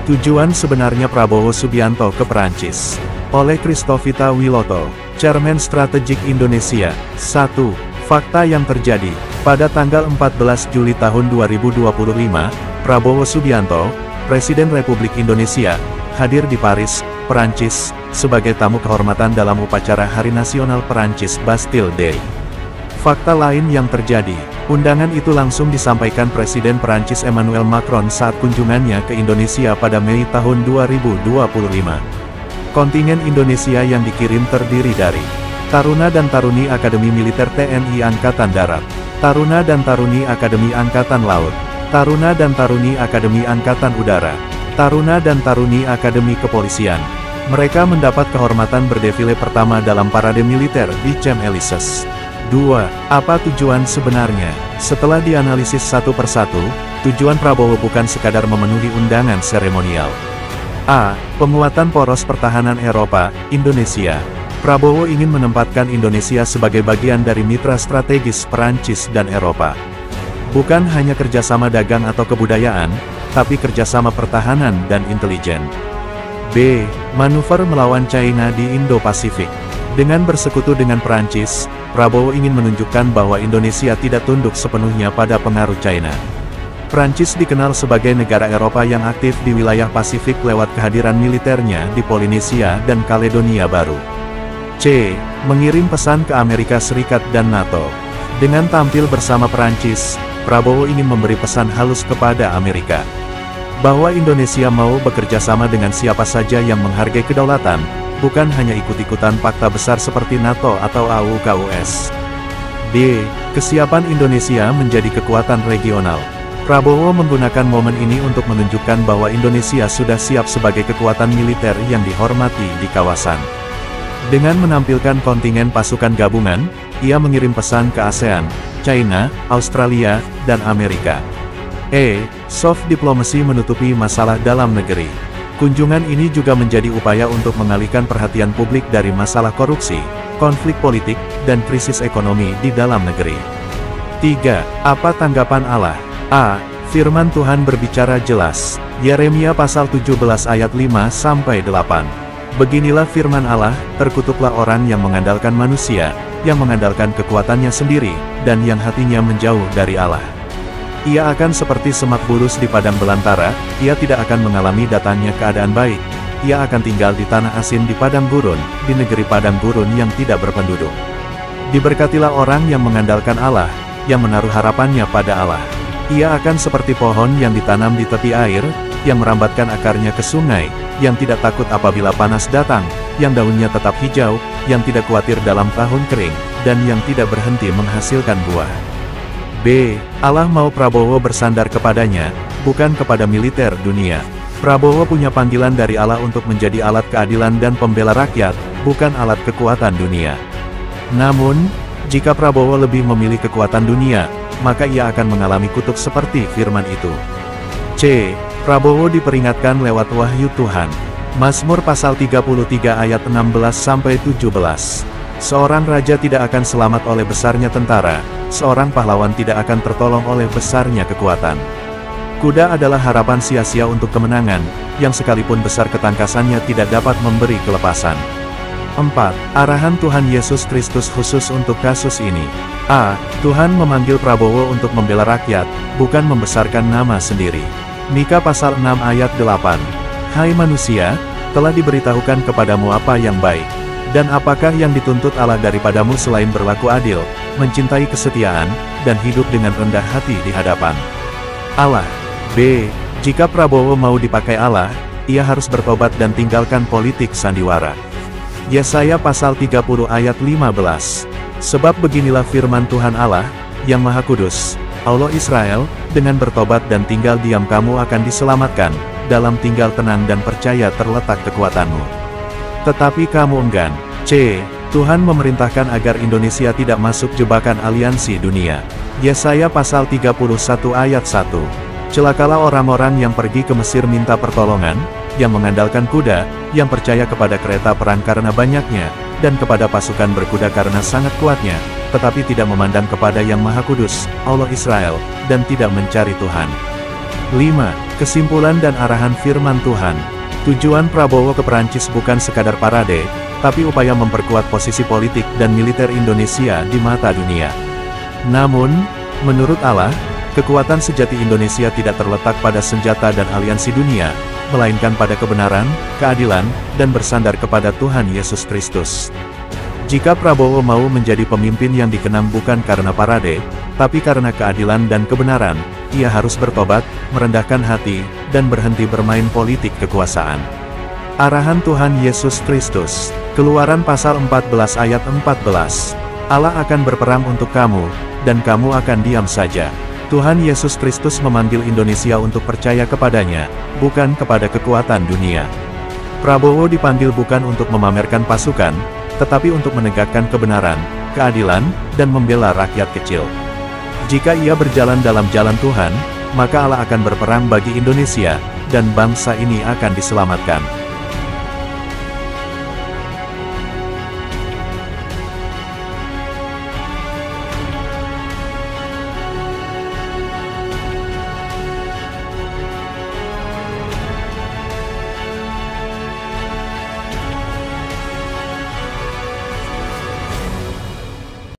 Tujuan sebenarnya Prabowo Subianto ke Perancis. Oleh Christovita Wiloto, Chairman Strategik Indonesia. 1. Fakta yang terjadi. Pada tanggal 14 Juli tahun 2025, Prabowo Subianto, Presiden Republik Indonesia, hadir di Paris, Perancis, sebagai tamu kehormatan dalam upacara Hari Nasional Perancis Bastille Day. Fakta lain yang terjadi, undangan itu langsung disampaikan Presiden Perancis Emmanuel Macron saat kunjungannya ke Indonesia pada Mei tahun 2025. Kontingen Indonesia yang dikirim terdiri dari Taruna dan Taruni Akademi Militer TNI Angkatan Darat, Taruna dan Taruni Akademi Angkatan Laut, Taruna dan Taruni Akademi Angkatan Udara, Taruna dan Taruni Akademi Kepolisian. Mereka mendapat kehormatan berdefile pertama dalam parade militer di Champs-Élysées. 2. Apa tujuan sebenarnya? Setelah dianalisis satu persatu, tujuan Prabowo bukan sekadar memenuhi undangan seremonial. A. Penguatan poros pertahanan Eropa, Indonesia. Prabowo ingin menempatkan Indonesia sebagai bagian dari mitra strategis Perancis dan Eropa. Bukan hanya kerjasama dagang atau kebudayaan, tapi kerjasama pertahanan dan intelijen. B. Manuver melawan China di Indo-Pasifik. Dengan bersekutu dengan Perancis, Prabowo ingin menunjukkan bahwa Indonesia tidak tunduk sepenuhnya pada pengaruh China. Perancis dikenal sebagai negara Eropa yang aktif di wilayah Pasifik lewat kehadiran militernya di Polinesia dan Kaledonia Baru. C. Mengirim pesan ke Amerika Serikat dan NATO. Dengan tampil bersama Perancis, Prabowo ingin memberi pesan halus kepada Amerika bahwa Indonesia mau bekerja sama dengan siapa saja yang menghargai kedaulatan, bukan hanya ikut-ikutan fakta besar seperti NATO atau AUKUS. D. Kesiapan Indonesia menjadi kekuatan regional. Prabowo menggunakan momen ini untuk menunjukkan bahwa Indonesia sudah siap sebagai kekuatan militer yang dihormati di kawasan. Dengan menampilkan kontingen pasukan gabungan, ia mengirim pesan ke ASEAN, China, Australia, dan Amerika. E. Soft diplomacy menutupi masalah dalam negeri. Kunjungan ini juga menjadi upaya untuk mengalihkan perhatian publik dari masalah korupsi, konflik politik, dan krisis ekonomi di dalam negeri. 3. Apa tanggapan Allah? A. Firman Tuhan berbicara jelas. Yeremia pasal 17 ayat 5-8. Beginilah firman Allah, terkutuklah orang yang mengandalkan manusia, yang mengandalkan kekuatannya sendiri, dan yang hatinya menjauh dari Allah. Ia akan seperti semak bulus di padang belantara, ia tidak akan mengalami datangnya keadaan baik. Ia akan tinggal di tanah asin di padang gurun, di negeri padang gurun yang tidak berpenduduk. Diberkatilah orang yang mengandalkan Allah, yang menaruh harapannya pada Allah. Ia akan seperti pohon yang ditanam di tepi air, yang merambatkan akarnya ke sungai, yang tidak takut apabila panas datang, yang daunnya tetap hijau, yang tidak khawatir dalam tahun kering, dan yang tidak berhenti menghasilkan buah. B. Allah mau Prabowo bersandar kepadanya, bukan kepada militer dunia. Prabowo punya panggilan dari Allah untuk menjadi alat keadilan dan pembela rakyat, bukan alat kekuatan dunia. Namun, jika Prabowo lebih memilih kekuatan dunia, maka ia akan mengalami kutuk seperti firman itu. C. Prabowo diperingatkan lewat wahyu Tuhan. Mazmur pasal 33 ayat 16-17. Seorang raja tidak akan selamat oleh besarnya tentara, seorang pahlawan tidak akan tertolong oleh besarnya kekuatan. Kuda adalah harapan sia-sia untuk kemenangan, yang sekalipun besar ketangkasannya tidak dapat memberi kelepasan. 4. Arahan Tuhan Yesus Kristus khusus untuk kasus ini. A. Tuhan memanggil Prabowo untuk membela rakyat, bukan membesarkan nama sendiri. Mika pasal 6 ayat 8. Hai manusia, telah diberitahukan kepadamu apa yang baik. Dan apakah yang dituntut Allah daripadamu selain berlaku adil, mencintai kesetiaan, dan hidup dengan rendah hati di hadapan Allah. B. Jika Prabowo mau dipakai Allah, ia harus bertobat dan tinggalkan politik sandiwara. Yesaya pasal 30 ayat 15. Sebab beginilah firman Tuhan Allah, yang Maha Kudus, Allah Israel, dengan bertobat dan tinggal diam kamu akan diselamatkan, dalam tinggal tenang dan percaya terletak kekuatanmu. Tetapi kamu enggan. C. Tuhan memerintahkan agar Indonesia tidak masuk jebakan aliansi dunia. Yesaya pasal 31 ayat 1. Celakalah orang-orang yang pergi ke Mesir minta pertolongan, yang mengandalkan kuda, yang percaya kepada kereta perang karena banyaknya, dan kepada pasukan berkuda karena sangat kuatnya, tetapi tidak memandang kepada Yang Maha Kudus, Allah Israel, dan tidak mencari Tuhan. 5. Kesimpulan dan arahan firman Tuhan. Tujuan Prabowo ke Perancis bukan sekadar parade, tapi upaya memperkuat posisi politik dan militer Indonesia di mata dunia. Namun, menurut Allah, kekuatan sejati Indonesia tidak terletak pada senjata dan aliansi dunia, melainkan pada kebenaran, keadilan, dan bersandar kepada Tuhan Yesus Kristus. Jika Prabowo mau menjadi pemimpin yang dikenang bukan karena parade, tapi karena keadilan dan kebenaran, ia harus bertobat, merendahkan hati, dan berhenti bermain politik kekuasaan. Arahan Tuhan Yesus Kristus. Keluaran pasal 14 ayat 14. Allah akan berperang untuk kamu, dan kamu akan diam saja. Tuhan Yesus Kristus memanggil Indonesia untuk percaya kepadanya, bukan kepada kekuatan dunia. Prabowo dipanggil bukan untuk memamerkan pasukan, tetapi untuk menegakkan kebenaran, keadilan, dan membela rakyat kecil. Jika ia berjalan dalam jalan Tuhan, maka Allah akan berperang bagi Indonesia, dan bangsa ini akan diselamatkan.